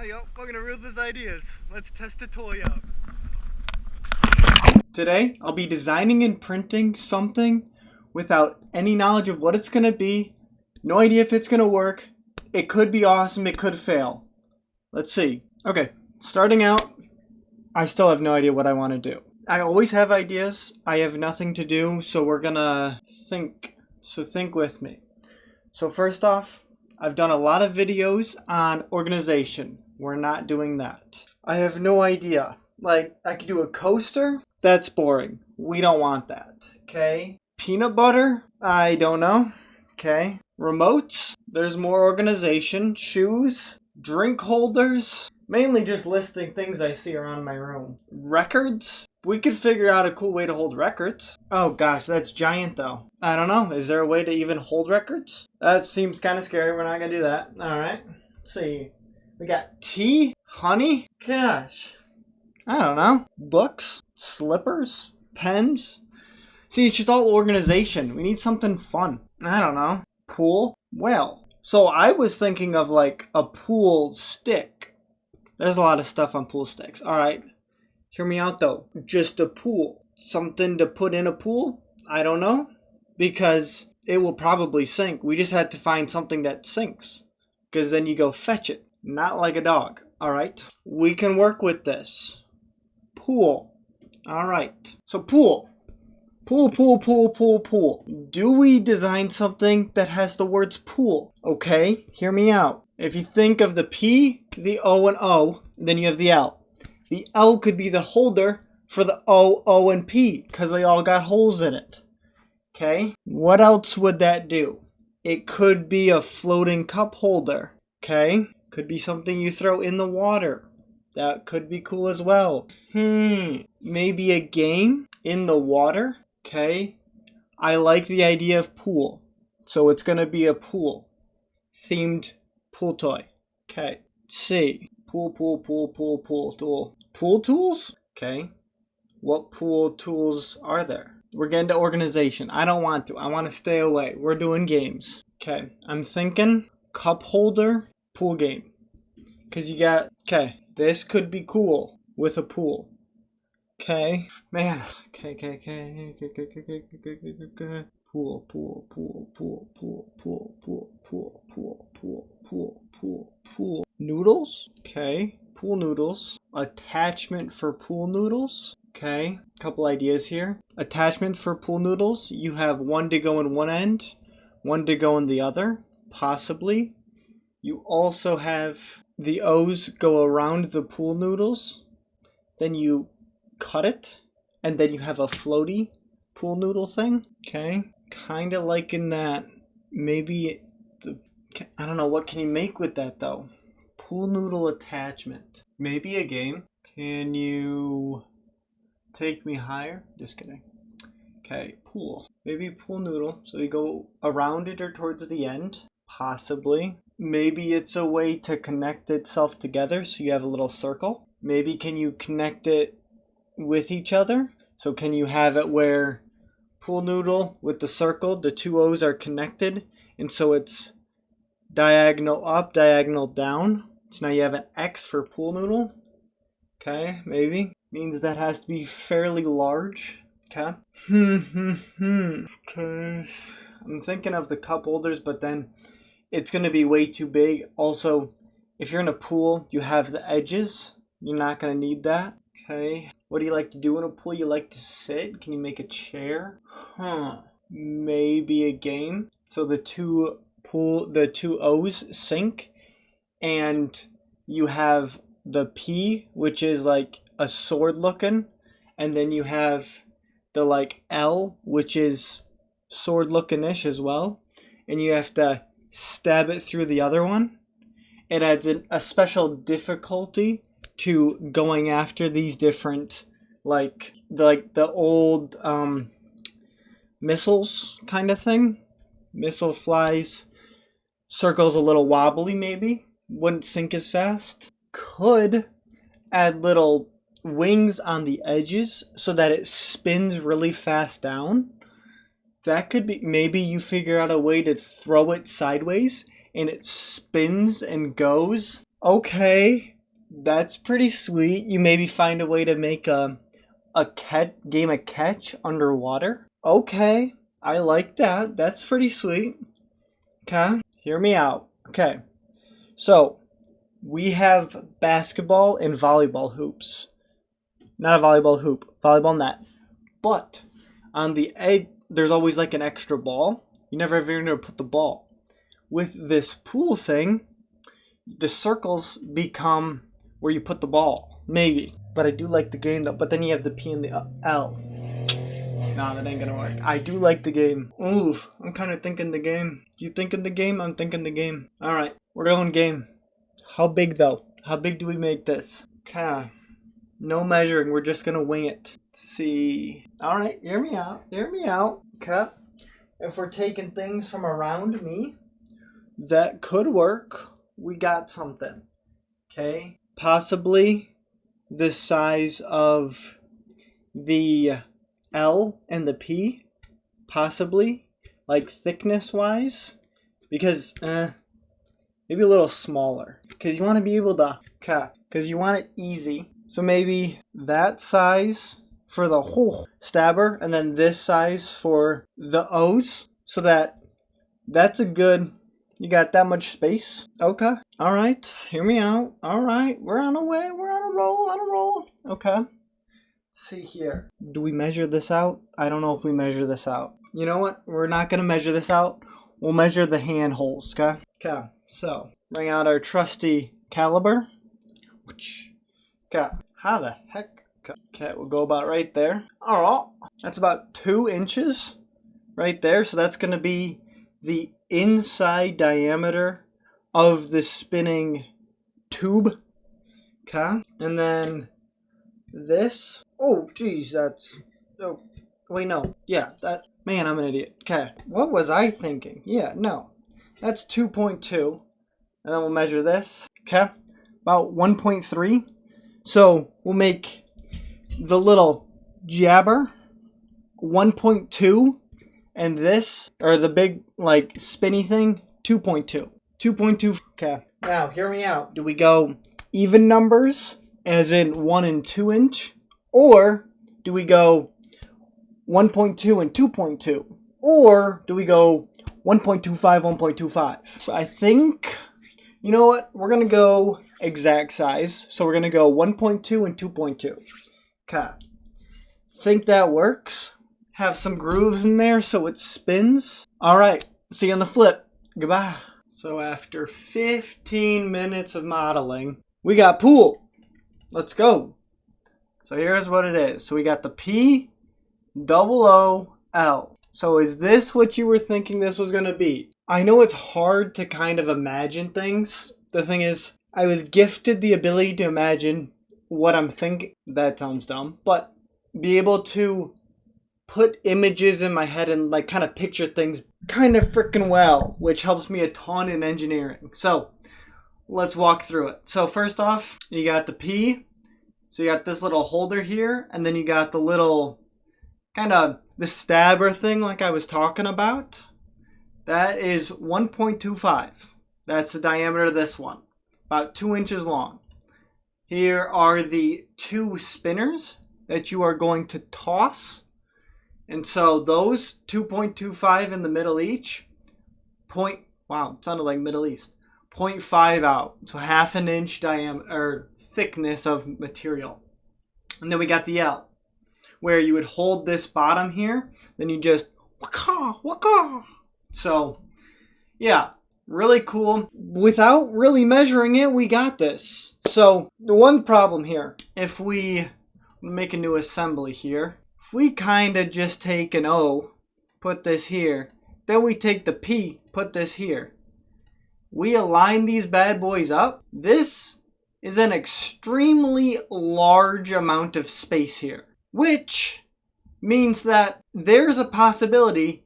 Yo, welcome to Ruthless Ideas. Let's test a toy out. Today, I'll be designing and printing something without any knowledge of what it's going to be. No idea if it's going to work. It could be awesome, it could fail. Let's see. Okay, starting out, I still have no idea what I want to do. I always have ideas. I have nothing to do, so we're going to think. So think with me. So first off, I've done a lot of videos on organization. We're not doing that. I have no idea. Like, I could do a coaster. That's boring. We don't want that. Okay. Peanut butter? I don't know. Okay. Remotes? There's more organization. Shoes? Drink holders? Mainly just listing things I see around my room. Records? We could figure out a cool way to hold records. Oh gosh, that's giant though. I don't know. Is there a way to even hold records? That seems kind of scary. We're not going to do that. Alright. Let's see. We got tea? Honey? Gosh. I don't know. Books? Slippers? Pens? See, it's just all organization. We need something fun. I don't know. Pool? Well. So I was thinking of like a pool stick. There's a lot of stuff on pool sticks. Alright. Hear me out though. Just a pool. Something to put in a pool? I don't know. Because it will probably sink. We just had to find something that sinks. Because then you go fetch it. Not like a dog. Alright. We can work with this. Pool. Alright. So pool. Pool, pool, pool, pool, pool. Do we design something that has the words pool? Okay. Hear me out. If you think of the P, the O, and O, then you have the L. The L could be the holder for the O, O, and P because they all got holes in it. Okay? What else would that do? It could be a floating cup holder. Okay? Could be something you throw in the water. That could be cool as well. Maybe a game in the water. Okay? I like the idea of pool. So it's going to be a pool. Themed pool toy. Okay. Let's see. Pool tool. Pool tools? Okay. What pool tools are there? We're getting to organization. I don't want to. I want to stay away. We're doing games. Okay. I'm thinking cup holder, pool game. Because you got... Okay. This could be cool with a pool. Okay. Man. Okay. Pool. Noodles. Okay. Pool noodles. Attachment for pool noodles. Okay. Couple ideas here. Attachment for pool noodles. You have one to go in one end, one to go in the other. Possibly. You also have the O's go around the pool noodles. Then you cut it. And then you have a floaty pool noodle thing. Okay. Kind of liking that. Maybe I don't know, what can you make with that though? Pool noodle attachment. Maybe a game. Can you take me higher? Just kidding. Okay, pool. Maybe pool noodle. So you go around it or towards the end. Possibly. Maybe it's a way to connect itself together so you have a little circle. Maybe can you connect it with each other? So can you have it where pool noodle with the circle, the two O's are connected, and so it's diagonal up, diagonal down. So now you have an X for pool noodle. Okay, maybe. Means that has to be fairly large. Okay. Okay. I'm thinking of the cup holders, but then it's going to be way too big. Also, if you're in a pool, you have the edges. You're not going to need that. Okay. What do you like to do in a pool? You like to sit? Can you make a chair? Maybe a game. So the two O's sink, and you have the P, which is like a sword looking, and then you have the like L, which is sword looking-ish as well, and you have to stab it through the other one. It adds a special difficulty to going after these different like the old missiles kind of thing. Missile flies. Circle's a little wobbly maybe. Wouldn't sink as fast. Could add little wings on the edges so that it spins really fast down. That could be, maybe you figure out a way to throw it sideways and it spins and goes. Okay, That's pretty sweet. You maybe find a way to make a game of catch underwater. Okay, I like that. That's pretty sweet. Okay, hear me out. Okay, so we have basketball and volleyball hoops. Not a volleyball hoop, volleyball net. But on the edge, there's always like an extra ball. You never ever know to put the ball. With this pool thing, the circles become where you put the ball. Maybe. But I do like the game though. But then you have the P and the L. Nah, that ain't gonna work. I do like the game. Ooh, I'm kind of thinking the game. You thinking the game? I'm thinking the game. Alright, we're going game. How big though? How big do we make this? Okay. No measuring. We're just gonna wing it. Let's see. Alright, hear me out. Hear me out. Okay. If we're taking things from around me, that could work. We got something. Okay. Possibly the size of the L and the P. Possibly. Like thickness wise. Because, maybe a little smaller. Because you want to be able to, okay. Because you want it easy. So maybe that size for the whole stabber. And then this size for the O's. So that's a good... You got that much space? Okay. All right. Hear me out. All right. We're on a way. We're on a roll. Okay. Let's see here. Do we measure this out? I don't know if we measure this out. You know what? We're not going to measure this out. We'll measure the hand holes, okay? Okay. So, bring out our trusty caliber. Okay. How the heck? Okay. We'll go about right there. All right. That's about 2 inches right there. So, that's going to be the inside diameter of the spinning tube. Okay. And then this. Oh, geez, that's... Oh, wait, no. Yeah, that... Man, I'm an idiot. Okay. What was I thinking? Yeah, no. That's 2.2. And then we'll measure this. Okay. About 1.3. So, we'll make the little jabber 1.2. And this, or the big, like, spinny thing, 2.2. 2.2. Okay. Now, hear me out. Do we go even numbers, as in 1 and 2 inch? Or do we go 1.2 and 2.2? Or do we go 1.25, 1.25? I think, you know what? We're going to go exact size. So we're going to go 1.2 and 2.2. Okay. Think that works? Have some grooves in there so it spins. All right. See you on the flip. Goodbye. So after 15 minutes of modeling, we got pool. Let's go. So here's what it is. So we got the P, O-O-L. So is this what you were thinking this was going to be? I know it's hard to kind of imagine things. The thing is, I was gifted the ability to imagine what I'm thinking. That sounds dumb. But be able to put images in my head and like kind of picture things kind of freaking well, which helps me a ton in engineering. So let's walk through it. So first off, you got the P. So you got this little holder here, and then you got the little kind of the stabber thing like I was talking about. That is 1.25. That's the diameter of this one. About 2 inches long. Here are the 2 spinners that you are going to toss. And so those 2.25 in the middle each. Wow, it sounded like Middle East. 0.5 out. So half an inch diameter or thickness of material. And then we got the L, where you would hold this bottom here, then you just waka waka. So yeah, really cool. Without really measuring it, we got this. So the one problem here, if we make a new assembly here, if we kind of just take an O, put this here, then we take the P, put this here. We align these bad boys up. This is an extremely large amount of space here, which means that there's a possibility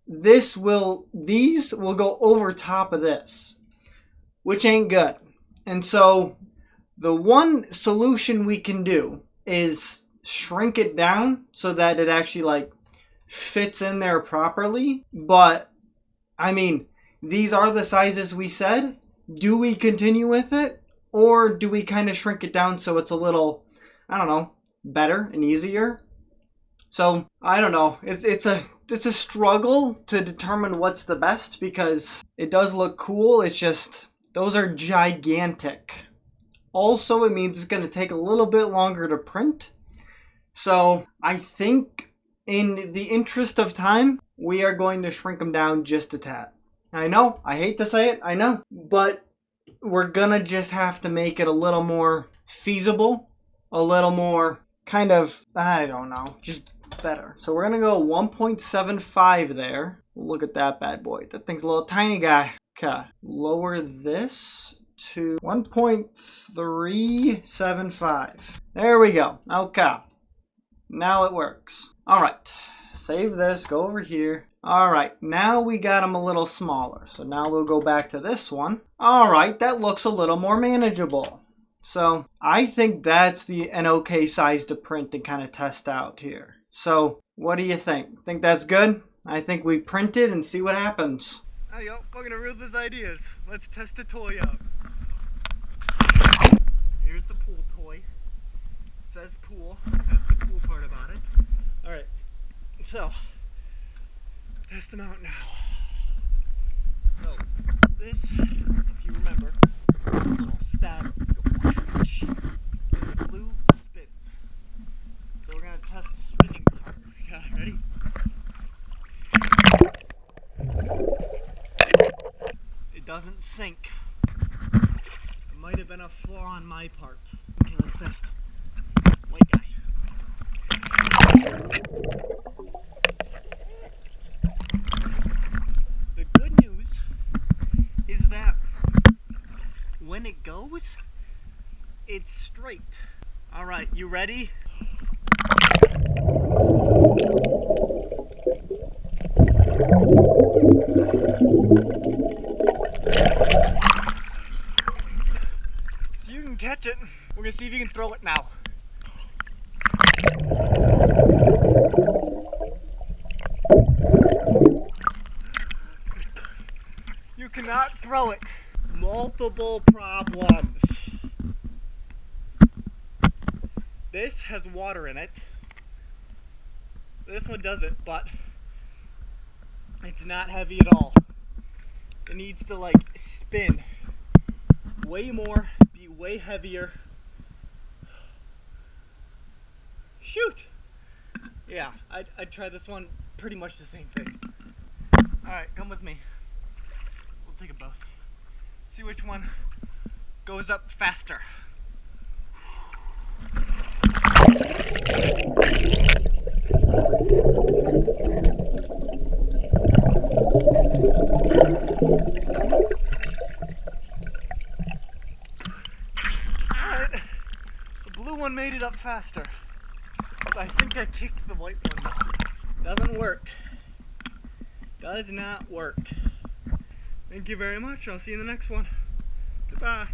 these will go over top of this, which ain't good. And so the one solution we can do is shrink it down so that it actually like fits in there properly. But I mean, these are the sizes we said. Do we continue with it, Or do we kind of shrink it down so it's a little, I don't know, better and easier? So I don't know. It's a struggle to determine what's the best because it does look cool. It's just those are gigantic. Also, it means it's going to take a little bit longer to print. So I think in the interest of time, we are going to shrink them down just a tad. I know, I hate to say it, I know, but we're going to just have to make it a little more feasible, a little more kind of, I don't know, just better. So we're going to go 1.75 there. Look at that bad boy. That thing's a little tiny guy. Okay, lower this to 1.375. There we go. Okay, now it works. All right, save this, go over here. All right, now we got them a little smaller. So now we'll go back to this one. All right, that looks a little more manageable. So I think that's an okay size to print and kind of test out here. So what do you think? Think that's good? I think we print it and see what happens. Hi, yo, welcome to Ruthless Ideas. Let's test a toy out. Here's the pool toy. It says pool. That's the cool part about it. All right, so test them out now. So this, if you remember, little stab, blue spins. So we're gonna test the spinning part. Okay, ready? It doesn't sink. It might have been a flaw on my part. Okay, let's test. White guy. The good news is that when it goes, it's straight. All right, you ready? So you can catch it. We're gonna see if you can throw it now. You cannot throw it. Multiple problems. This has water in it. This one doesn't, but it's not heavy at all. It needs to like spin way more, be way heavier. Shoot! Yeah, I'd try this one, pretty much the same thing. Alright, come with me. We'll take it both. See which one goes up faster. Alright, the blue one made it up faster. But I think I kicked the white one though. Doesn't work. Does not work. Thank you very much. I'll see you in the next one. Goodbye.